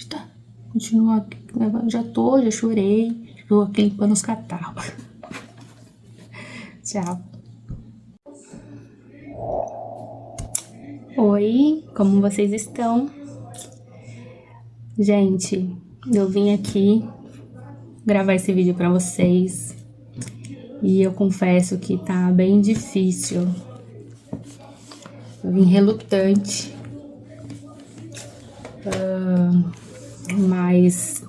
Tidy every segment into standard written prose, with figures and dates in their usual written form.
Tá. Continua aqui. Já chorei. Tô aqui limpando os catarros. Tchau. Oi, como vocês estão? Gente, eu vim aqui gravar esse vídeo pra vocês e eu confesso que tá bem difícil. Eu vim relutante, mas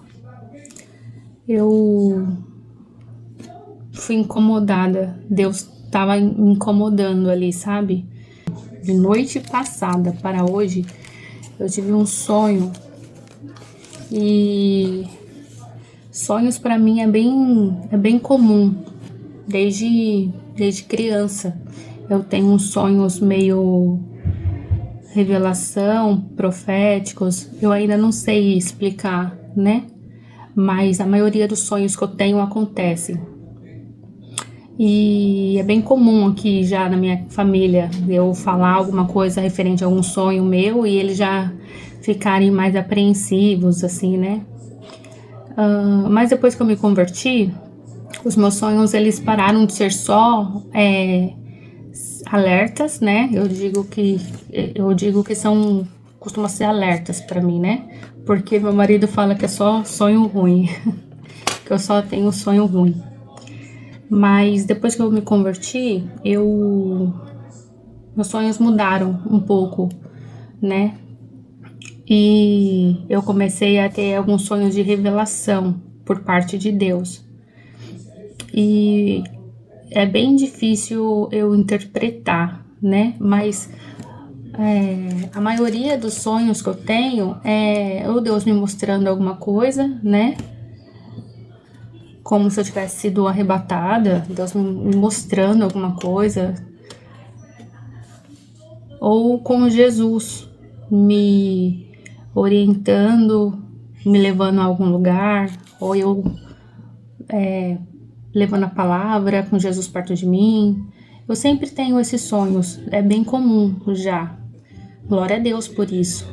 eu fui incomodada. Deus tava me incomodando ali, sabe? De noite passada para hoje, eu tive um sonho e sonhos para mim é bem comum. Desde criança eu tenho uns sonhos meio revelação, proféticos. Eu ainda não sei explicar, né? Mas a maioria dos sonhos que eu tenho acontecem. E é bem comum aqui já na minha família eu falar alguma coisa referente a algum sonho meu e eles já ficarem mais apreensivos, assim, né? Mas depois que eu me converti, os meus sonhos eles pararam de ser só alertas, né? Eu digo que são costuma ser alertas para mim, né? Porque meu marido fala que é só sonho ruim, que eu só tenho sonho ruim. Mas depois que eu me converti, meus sonhos mudaram um pouco, né? E eu comecei a ter alguns sonhos de revelação por parte de Deus. E é bem difícil eu interpretar, né? Mas a maioria dos sonhos que eu tenho é ou Deus me mostrando alguma coisa, né? Como se eu tivesse sido arrebatada, Deus me mostrando alguma coisa. Ou com Jesus me orientando, me levando a algum lugar, ou eu levando a palavra com Jesus perto de mim. Eu sempre tenho esses sonhos, é bem comum já. Glória a Deus por isso.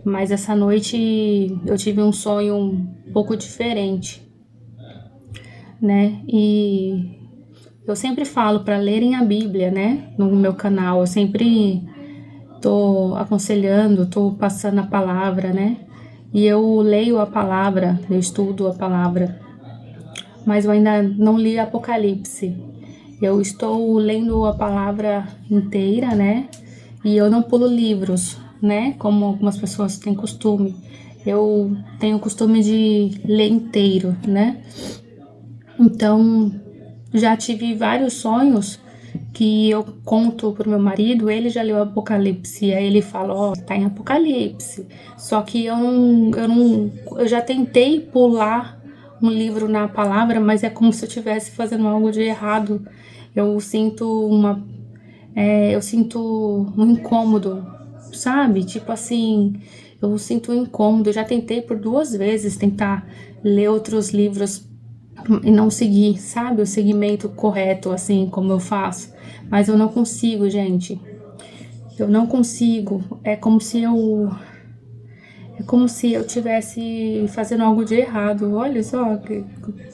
Mas essa noite eu tive um sonho um pouco diferente, né? E eu sempre falo para lerem a Bíblia, né? No meu canal, eu sempre tô aconselhando, tô passando a palavra, né? E eu leio a palavra, eu estudo a palavra, mas eu ainda não li Apocalipse. Eu estou lendo a palavra inteira, né? E eu não pulo livros, né? Como algumas pessoas têm costume. Eu tenho o costume de ler inteiro, né? Então, já tive vários sonhos que eu conto pro meu marido, ele já leu Apocalipse, aí ele fala, ó, tá em Apocalipse. Só que eu já tentei pular um livro na palavra, mas é como se eu estivesse fazendo algo de errado. Eu sinto eu sinto um incômodo, sabe? Tipo assim, eu sinto um incômodo. Eu já tentei por 2 vezes tentar ler outros livros e não seguir, sabe? O segmento correto, assim, como eu faço. Mas eu não consigo, gente. Eu não consigo. É como se eu tivesse fazendo algo de errado. Olha só,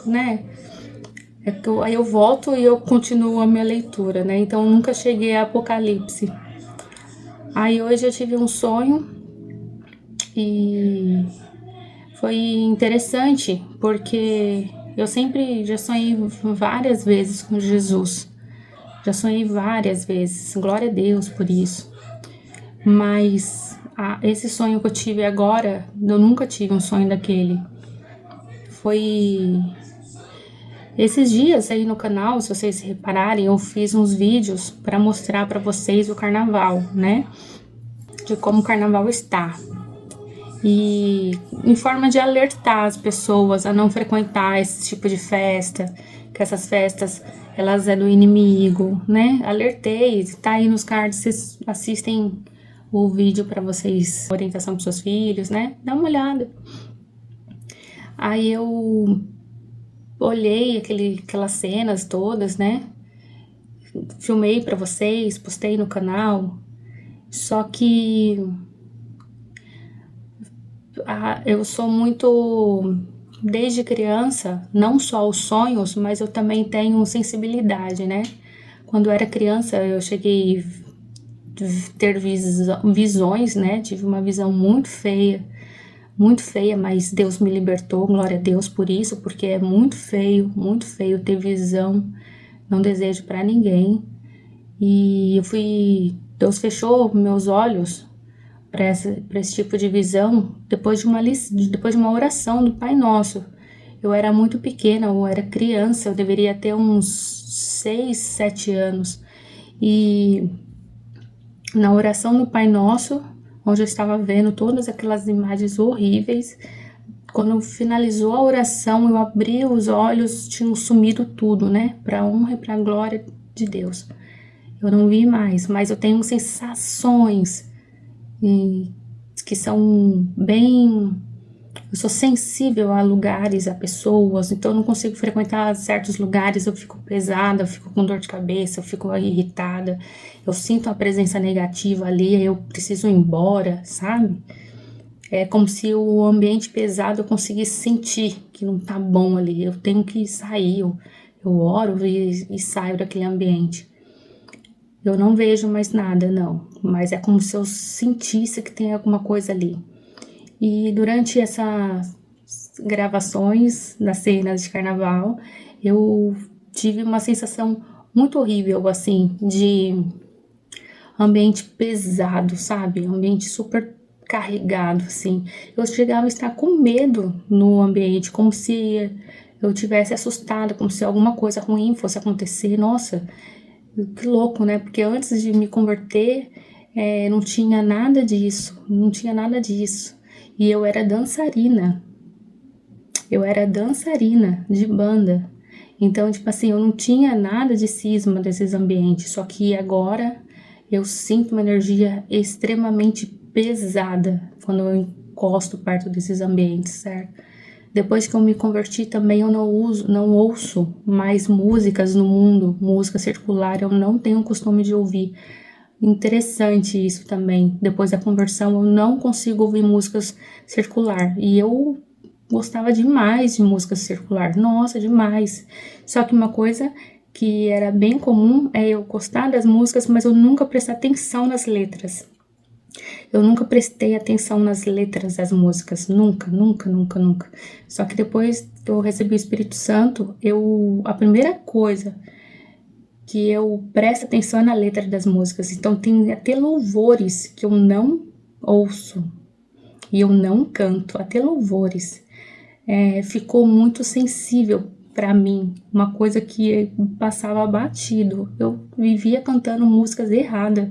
né? Aí eu volto e eu continuo a minha leitura, né? Então eu nunca cheguei a Apocalipse. Aí hoje eu tive um sonho e foi interessante porque eu sempre já sonhei várias vezes com Jesus. Já sonhei várias vezes, glória a Deus por isso. Mas esse sonho que eu tive agora, eu nunca tive um sonho daquele. Foi esses dias aí no canal, se vocês repararem, eu fiz uns vídeos para mostrar para vocês o carnaval, né? De como o carnaval está. E em forma de alertar as pessoas a não frequentar esse tipo de festa, que essas festas elas é do inimigo, né? Alertei, tá aí nos cards, vocês assistem o vídeo para vocês, orientação para seus filhos, né? Dá uma olhada. Aí eu olhei aquelas cenas todas, né? Filmei para vocês, postei no canal. Só que Eu sou muito, desde criança, não só os sonhos, mas eu também tenho sensibilidade, né? Quando eu era criança, eu cheguei a ter visões, né? Tive uma visão muito feia, mas Deus me libertou, glória a Deus por isso, porque é muito feio ter visão, não desejo para ninguém. E Deus fechou meus olhos para esse tipo de visão depois de uma oração do Pai Nosso. Eu era muito pequena, eu era criança, eu deveria ter uns 6, 7 anos. E na oração do Pai Nosso, onde eu estava vendo todas aquelas imagens horríveis, quando finalizou a oração, eu abri os olhos, tinham sumido tudo, né? Para a honra e para a glória de Deus. Eu não vi mais, mas eu tenho sensações que são bem... Eu sou sensível a lugares, a pessoas, então eu não consigo frequentar certos lugares, eu fico pesada, eu fico com dor de cabeça, eu fico irritada, eu sinto a presença negativa ali, eu preciso ir embora, sabe? É como se o ambiente pesado eu conseguisse sentir que não tá bom ali, eu tenho que sair, eu oro e saio daquele ambiente. Eu não vejo mais nada, não, mas é como se eu sentisse que tem alguma coisa ali. E durante essas gravações das cenas de carnaval, eu tive uma sensação muito horrível, assim, de ambiente pesado, sabe? Ambiente super carregado, assim. Eu chegava a estar com medo no ambiente, como se eu tivesse assustada, como se alguma coisa ruim fosse acontecer. Nossa, que louco, né? Porque antes de me converter, não tinha nada disso, não tinha nada disso. E eu era dançarina de banda. Então, tipo assim, eu não tinha nada de cisma desses ambientes, só que agora eu sinto uma energia extremamente pesada quando eu encosto perto desses ambientes, certo? Depois que eu me converti também eu não ouço mais músicas no mundo, música circular, eu não tenho o costume de ouvir. Interessante isso também. Depois da conversão, eu não consigo ouvir músicas circular. E eu gostava demais de música circular. Nossa, demais. Só que uma coisa que era bem comum é eu gostar das músicas, mas eu nunca prestar atenção nas letras. Eu nunca prestei atenção nas letras das músicas. Nunca, nunca, nunca, nunca. Só que depois que eu recebi o Espírito Santo, a primeira coisa que eu presto atenção na letra das músicas. Então tem até louvores que eu não ouço e eu não canto, até louvores. Ficou muito sensível para mim, uma coisa que passava batido. Eu vivia cantando músicas erradas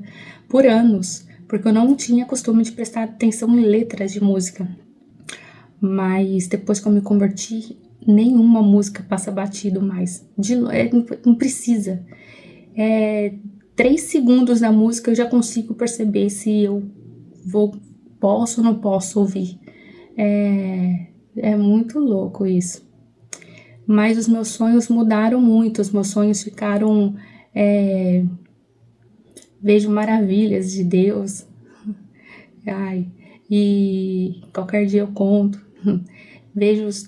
por anos, porque eu não tinha costume de prestar atenção em letras de música. Mas depois que eu me converti, nenhuma música passa batido mais. Não precisa. 3 segundos na música eu já consigo perceber se eu posso ou não posso ouvir. É muito louco isso. Mas os meus sonhos mudaram muito, os meus sonhos ficaram... vejo maravilhas de Deus. E qualquer dia eu conto.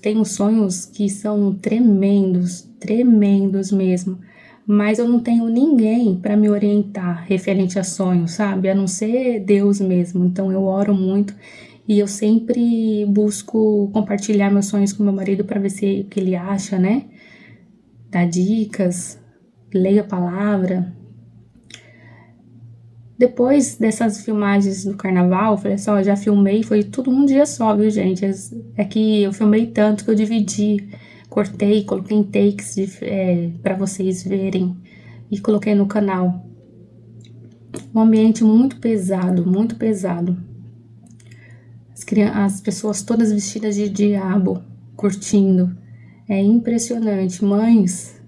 Tenho sonhos que são tremendos, tremendos mesmo. Mas eu não tenho ninguém para me orientar referente a sonhos, sabe? A não ser Deus mesmo. Então eu oro muito e eu sempre busco compartilhar meus sonhos com meu marido para ver o que ele acha, né? Dar dicas, leia a palavra. Depois dessas filmagens do carnaval, eu falei assim, já filmei, foi tudo um dia só, viu, gente? É que eu filmei tanto que eu dividi, cortei, coloquei em takes para vocês verem e coloquei no canal. Um ambiente muito pesado, muito pesado. As pessoas todas vestidas de diabo, curtindo. É impressionante. Mães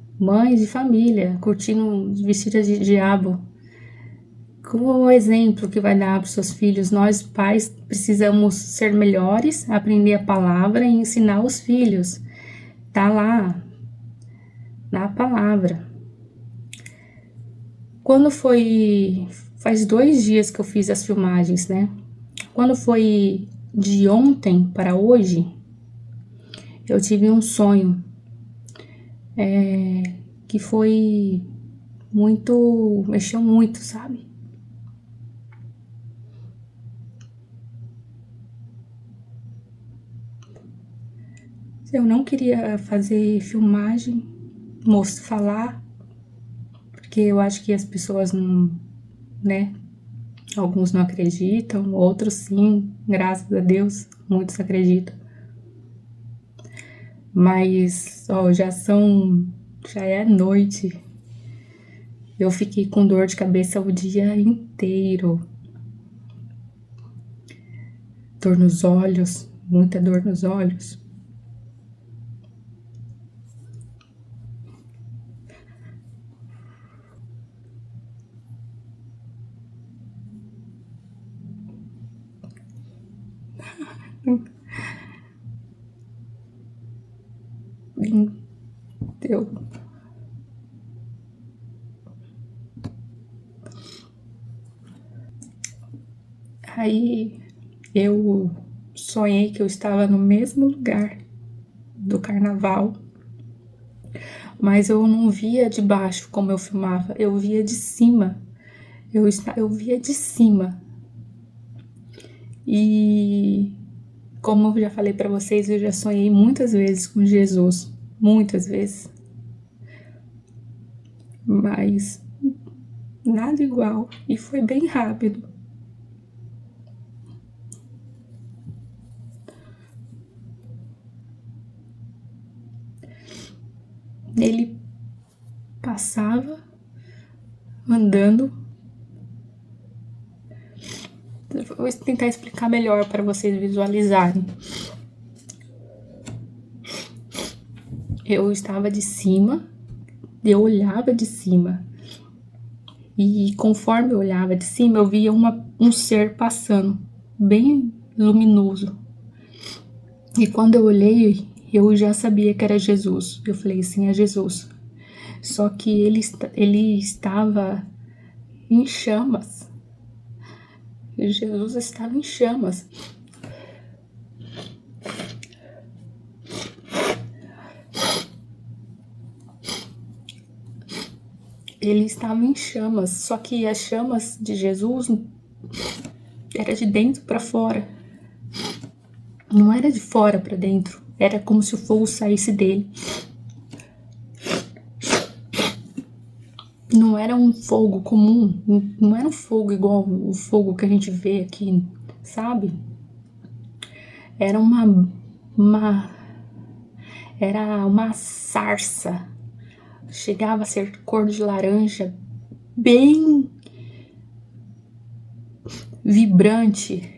de família, curtindo vestidas de diabo. Qual o exemplo que vai dar para os seus filhos? Nós, pais, precisamos ser melhores, aprender a palavra e ensinar os filhos. Tá lá, na palavra. Faz 2 dias que eu fiz as filmagens, né? Quando foi de ontem para hoje, eu tive um sonho que foi mexeu muito, sabe? Eu não queria fazer filmagem, falar, porque eu acho que as pessoas não, né? Alguns não acreditam, outros sim, graças a Deus, muitos acreditam. Mas, ó, já é noite. Eu fiquei com dor de cabeça o dia inteiro. Dor nos olhos, muita dor nos olhos. Eu Aí eu sonhei que eu estava no mesmo lugar do carnaval, mas eu não via de baixo como eu filmava, eu via de cima. Eu via de cima. E como eu já falei para vocês, eu já sonhei muitas vezes com Jesus, muitas vezes. Mas nada igual, e foi bem rápido. Ele passava andando. Vou tentar explicar melhor para vocês visualizarem. Eu estava de cima, eu olhava de cima. E conforme eu olhava de cima, eu via um ser passando, bem luminoso. E quando eu olhei, eu já sabia que era Jesus. Eu falei, sim, é Jesus. Só que ele estava em chamas. Jesus estava em chamas. Ele estava em chamas, só que as chamas de Jesus era de dentro para fora. Não era de fora para dentro. Era como se o fogo saísse dele. Não era um fogo comum, não era um fogo igual o fogo que a gente vê aqui, sabe? Era era uma sarça. Chegava a ser cor de laranja, bem vibrante.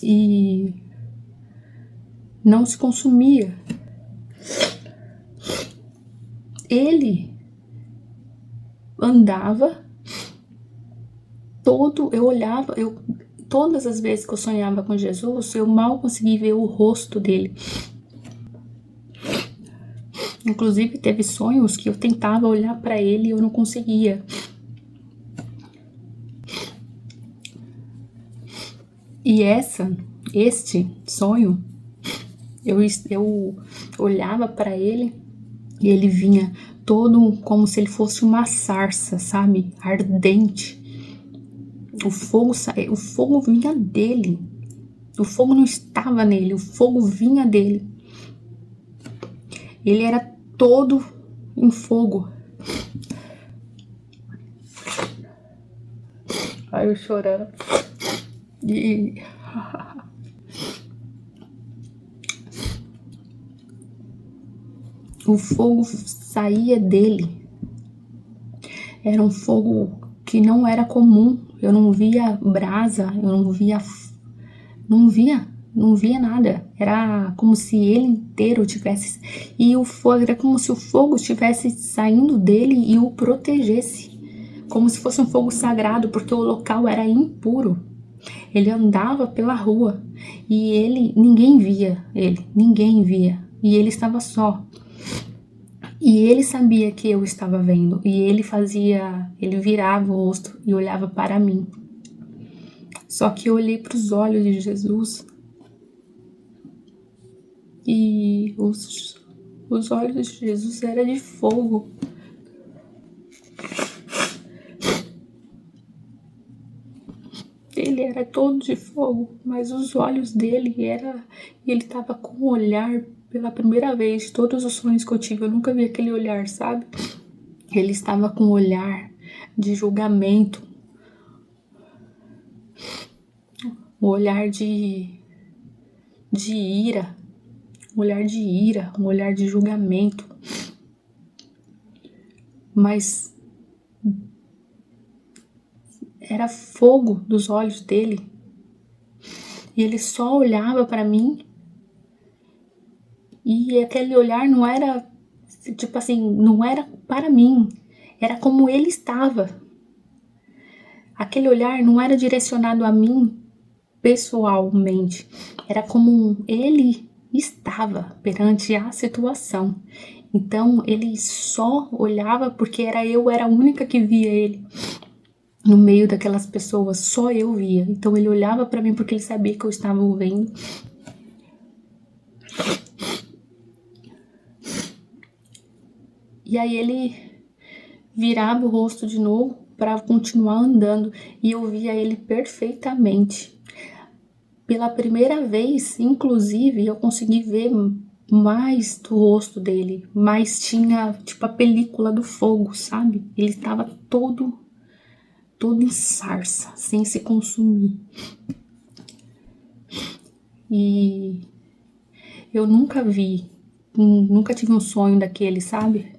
E não se consumia. Ele andava eu olhava, todas as vezes que eu sonhava com Jesus, eu mal conseguia ver o rosto dele. Inclusive, teve sonhos que eu tentava olhar para ele e eu não conseguia. E este sonho, eu olhava para ele e ele vinha todo como se ele fosse uma sarça, sabe? Ardente. O fogo vinha dele. O fogo não estava nele, o fogo vinha dele. Ele era todo em fogo. Aí eu chorando. E o fogo saía dele. Era um fogo que não era comum. Eu não via brasa, eu não via nada. Era como se ele inteiro tivesse... E o fogo era como se o fogo estivesse saindo dele e o protegesse. Como se fosse um fogo sagrado, porque o local era impuro. Ele andava pela rua e ninguém via ele, ninguém via. E ele estava só. E ele sabia que eu estava vendo, e ele virava o rosto e olhava para mim. Só que eu olhei para os olhos de Jesus e os olhos de Jesus eram de fogo. Ele era todo de fogo, mas os olhos dele ele estava com um olhar pela primeira vez de todos os sonhos que eu tive. Eu nunca vi aquele olhar, sabe? Ele estava com um olhar de julgamento, um olhar de ira, um olhar de julgamento. Mas era fogo dos olhos dele. E ele só olhava para mim. E aquele olhar não era, tipo assim, não era para mim. Era como ele estava. Aquele olhar não era direcionado a mim pessoalmente. Era como ele estava perante a situação. Então ele só olhava porque era a única que via ele. No meio daquelas pessoas, só eu via. Então ele olhava para mim porque ele sabia que eu estava o vendo. E aí ele virava o rosto de novo para continuar andando e eu via ele perfeitamente. Pela primeira vez, inclusive, eu consegui ver mais do rosto dele, mas tinha tipo a película do fogo, sabe? Ele estava todo em sarça, sem se consumir. E eu nunca tive um sonho daquele, sabe?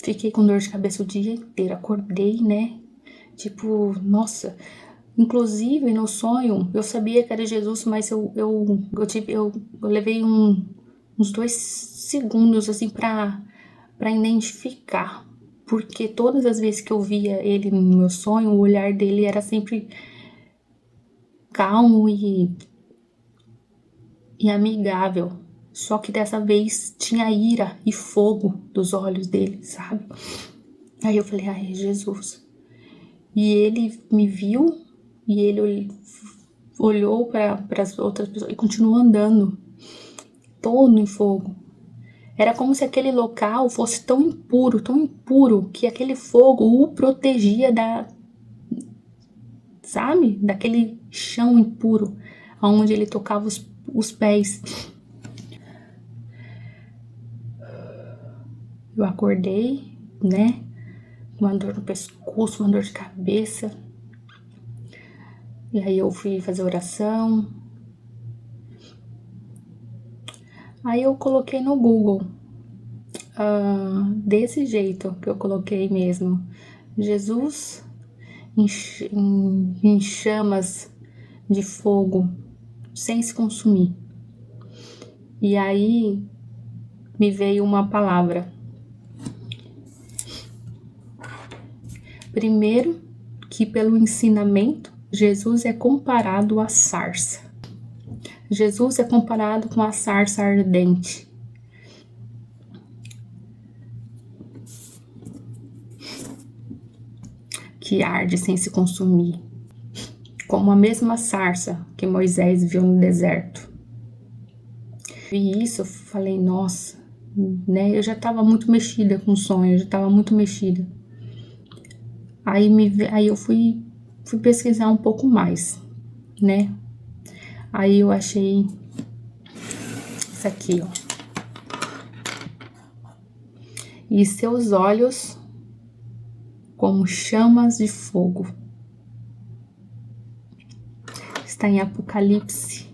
Fiquei com dor de cabeça o dia inteiro, acordei, né? Tipo, nossa. Inclusive, no sonho, eu sabia que era Jesus, mas eu levei uns 2 segundos, assim, pra identificar. Porque todas as vezes que eu via ele no meu sonho, o olhar dele era sempre calmo e amigável. Só que dessa vez tinha ira e fogo dos olhos dele, sabe? Aí eu falei, ai, Jesus. E ele me viu e ele olhou para as outras pessoas e continuou andando, todo em fogo. Era como se aquele local fosse tão impuro, que aquele fogo o protegia sabe? Daquele chão impuro, onde ele tocava os pés. Eu acordei, né? Uma dor no pescoço, uma dor de cabeça. E aí eu fui fazer oração. Aí eu coloquei no Google, desse jeito que eu coloquei mesmo. Jesus em chamas de fogo, sem se consumir. E aí me veio uma palavra. Primeiro, que pelo ensinamento, Jesus é comparado à sarça. Jesus é comparado com a sarça ardente. Que arde sem se consumir. Como a mesma sarça que Moisés viu no deserto. E isso, eu falei, nossa, né? Eu já estava muito mexida com o sonho, eu já estava muito mexida. Aí eu fui pesquisar um pouco mais, né? Aí eu achei isso aqui, ó. E seus olhos como chamas de fogo. Está em Apocalipse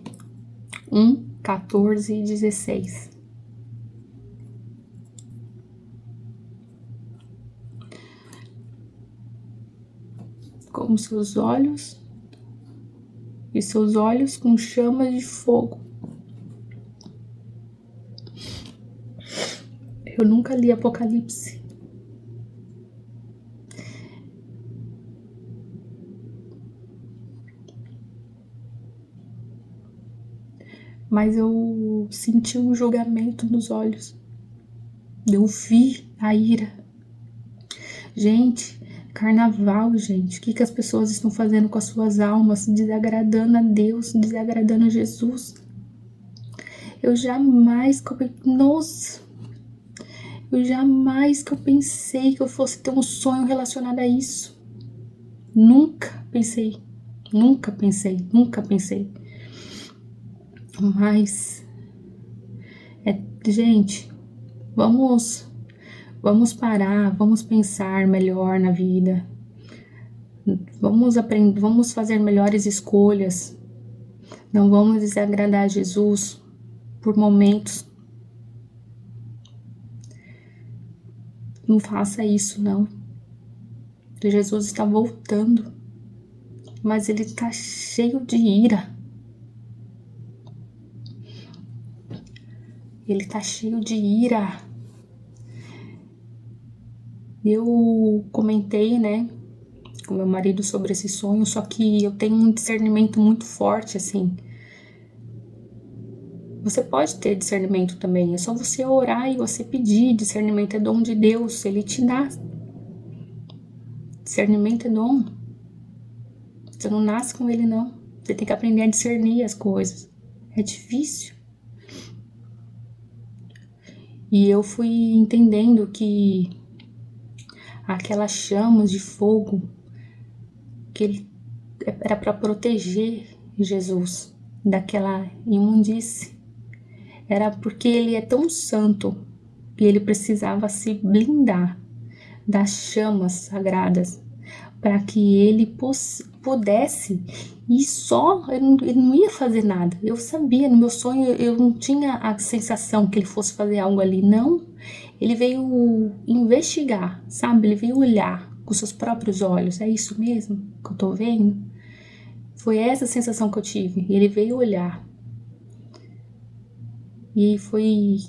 1, 14 e 16. Como seus olhos com chamas de fogo. Eu nunca li Apocalipse. Mas eu senti um julgamento nos olhos. Eu vi a ira. Gente, carnaval, gente. O que as pessoas estão fazendo com as suas almas? Desagradando a Deus, desagradando a Jesus. Eu jamais... Nossa... Eu jamais que eu pensei que eu fosse ter um sonho relacionado a isso. Nunca pensei. Nunca pensei. Nunca pensei. Mas... gente... Vamos parar, vamos pensar melhor na vida. Vamos aprender, vamos fazer melhores escolhas. Não vamos desagradar a Jesus por momentos. Não faça isso, não. Jesus está voltando, mas ele está cheio de ira. Ele está cheio de ira. Eu comentei, né, com meu marido sobre esse sonho, só que eu tenho um discernimento muito forte, assim. Você pode ter discernimento também, é só você orar e você pedir. Discernimento é dom de Deus, ele te dá. Discernimento é dom. Você não nasce com ele, não. Você tem que aprender a discernir as coisas. É difícil. E eu fui entendendo que aquelas chamas de fogo, que ele era para proteger Jesus daquela imundície. Era porque ele é tão santo e ele precisava se blindar das chamas sagradas para que ele pudesse, e só ele não ia fazer nada. Eu sabia, no meu sonho eu não tinha a sensação que ele fosse fazer algo ali, não. Ele veio investigar, sabe? Ele veio olhar com seus próprios olhos. É isso mesmo que eu tô vendo? Foi essa sensação que eu tive. Ele veio olhar. E foi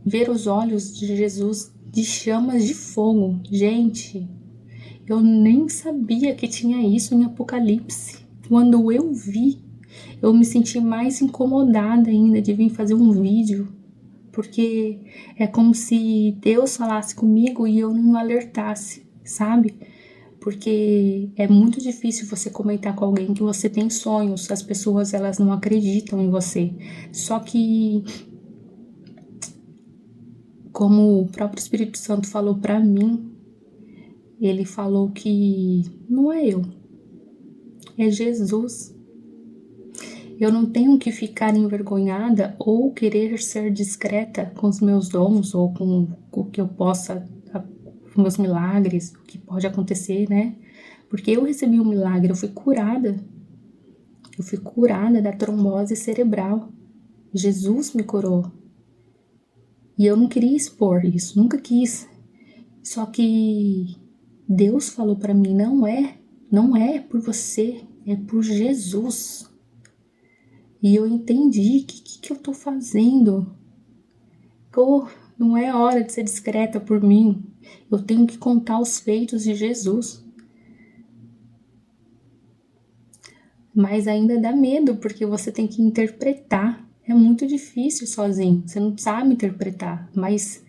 ver os olhos de Jesus de chamas de fogo. Gente, eu nem sabia que tinha isso em Apocalipse. Quando eu vi, eu me senti mais incomodada ainda de vir fazer um vídeo, porque é como se Deus falasse comigo e eu não alertasse, sabe? Porque é muito difícil você comentar com alguém que você tem sonhos, as pessoas elas não acreditam em você. Só que, como o próprio Espírito Santo falou pra mim, ele falou que não é eu, é Jesus. Eu não tenho que ficar envergonhada ou querer ser discreta com os meus dons ou com o que eu possa, com meus milagres, o que pode acontecer, né? Porque eu recebi um milagre, eu fui curada. Eu fui curada da trombose cerebral. Jesus me curou. E eu não queria expor isso, nunca quis. Só que Deus falou para mim, não é por você, é por Jesus. E eu entendi que eu tô fazendo. Não é hora de ser discreta por mim. Eu tenho que contar os feitos de Jesus. Mas ainda dá medo, porque você tem que interpretar. É muito difícil sozinho, você não sabe interpretar. Mas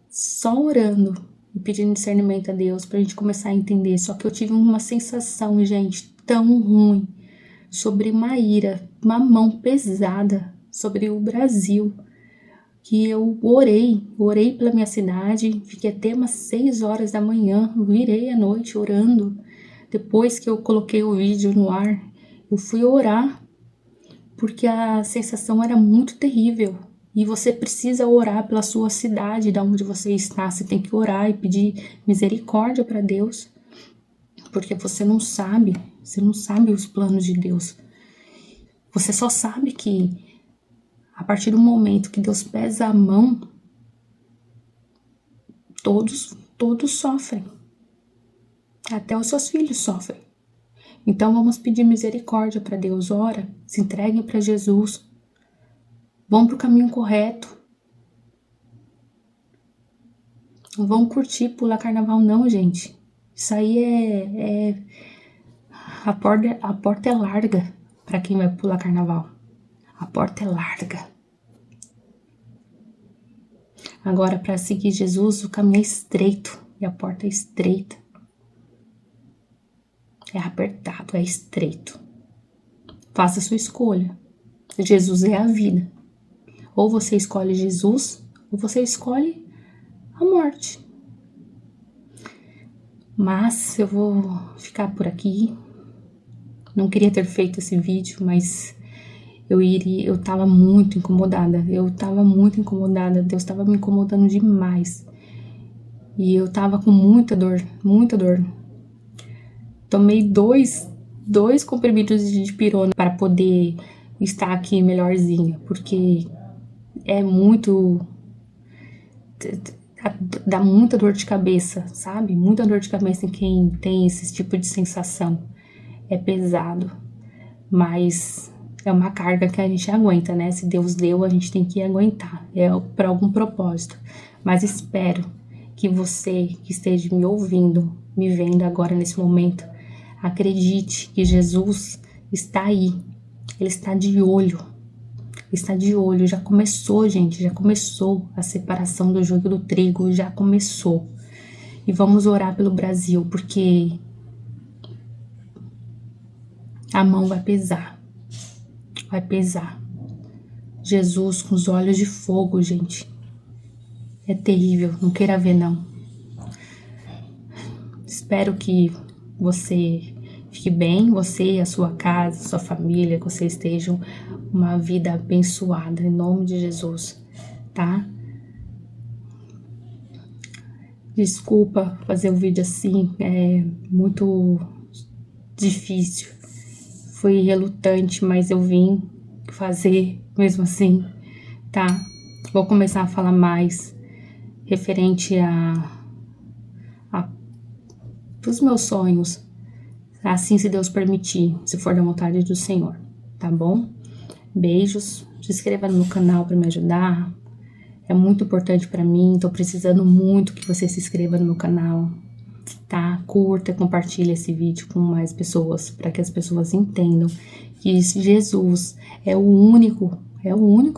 só orando e pedindo discernimento a Deus pra gente começar a entender. Só que eu tive uma sensação, gente, tão ruim sobre uma ira, uma mão pesada sobre o Brasil, que eu orei pela minha cidade, fiquei até umas 6 horas da manhã, virei à noite orando. Depois que eu coloquei o vídeo no ar, eu fui orar, porque a sensação era muito terrível. E você precisa orar pela sua cidade, da onde você está. Você tem que orar e pedir misericórdia para Deus, porque você não sabe os planos de Deus. Você só sabe que a partir do momento que Deus pesa a mão, todos sofrem. Até os seus filhos sofrem. Então vamos pedir misericórdia para Deus. Ora, se entreguem para Jesus. Vão para o caminho correto. Não vão curtir, pular carnaval não, gente. Isso aí a porta é larga para quem vai pular carnaval. A porta é larga. Agora, para seguir Jesus, o caminho é estreito e a porta é estreita. É apertado, é estreito. Faça a sua escolha. Jesus é a vida. Ou você escolhe Jesus, ou você escolhe a morte. Mas eu vou ficar por aqui. Não queria ter feito esse vídeo, mas eu tava muito incomodada. Deus tava me incomodando demais. E eu tava com muita dor, muita dor. Tomei dois comprimidos de dipirona para poder estar aqui melhorzinha, porque é muito... dá muita dor de cabeça, sabe? Muita dor de cabeça em quem tem esse tipo de sensação. É pesado, mas é uma carga que a gente aguenta, né? Se Deus deu, a gente tem que aguentar. É para algum propósito. Mas espero que você que esteja me ouvindo, me vendo agora nesse momento, acredite que Jesus está aí. Ele está de olho. Está de olho. Já começou, gente. Já começou a separação do joio do trigo. Já começou. E vamos orar pelo Brasil, porque a mão vai pesar. Vai pesar. Jesus com os olhos de fogo, gente. É terrível. Não queira ver, não. Espero que você fique bem, você, a sua casa, a sua família, que vocês estejam uma vida abençoada, em nome de Jesus, tá? Desculpa fazer o vídeo assim, é muito difícil. Fui relutante, mas eu vim fazer mesmo assim, tá? Vou começar a falar mais referente os meus sonhos, assim se Deus permitir, se for da vontade do Senhor, tá bom? Beijos, se inscreva no meu canal para me ajudar, é muito importante para mim, tô precisando muito que você se inscreva no meu canal, tá? Curta, compartilhe esse vídeo com mais pessoas, para que as pessoas entendam que Jesus é o único,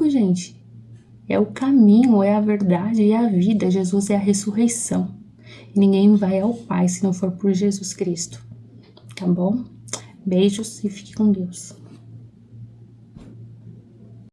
gente, é o caminho, é a verdade e a vida, Jesus é a ressurreição. E ninguém vai ao Pai se não for por Jesus Cristo. Tá bom? Beijos e fique com Deus.